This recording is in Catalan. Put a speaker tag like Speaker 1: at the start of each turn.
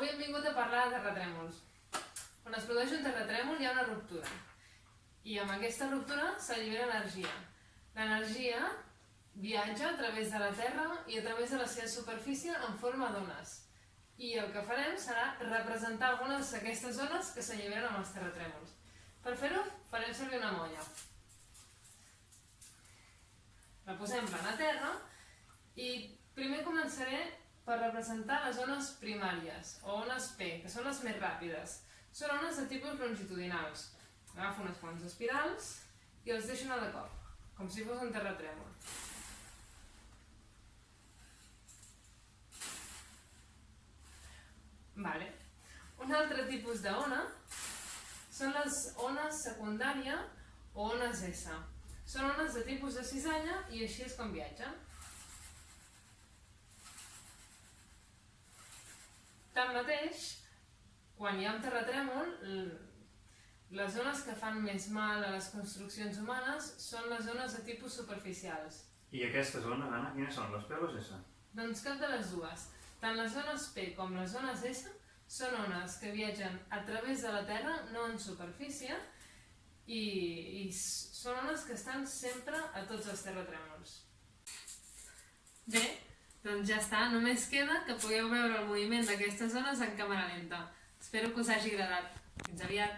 Speaker 1: Avui hem vingut a parlar de terratrèmols. Quan es produeix un terratrèmol hi ha una ruptura. I amb aquesta ruptura s'allibera energia. L'energia viatja a través de la Terra i a través de la seva superfície en forma d'ones. I el que farem serà representar algunes d'aquestes ones que s'alliberen amb els terratrèmols. Per fer-ho farem servir una molla. La posem plana a terra i primer començaré per representar les ones primàries, o ones P, que són les més ràpides. Són ones de tipus longitudinals. Agafo unes quants espirals i els deixo anar de cop, com si fos un terratrèmol. Un altre tipus d'ona són les ones secundària o ones S. Són ones de tipus de cizalla i així és com viatgen. Tanmateix, quan hi ha un terratrèmol, les zones que fan més mal a les construccions humanes són les zones de tipus superficials.
Speaker 2: I aquestes zones, Anna, quines són, les P o les S?
Speaker 1: Doncs cap de les dues. Tant les zones P com les zones S són ones que viatgen a través de la Terra, no en superfície, i són ones que estan sempre a tots els terratrèmols. Bé, doncs ja està, només queda que pugueu veure el moviment d'aquestes ones en càmera lenta. Espero que us hagi agradat. Fins aviat!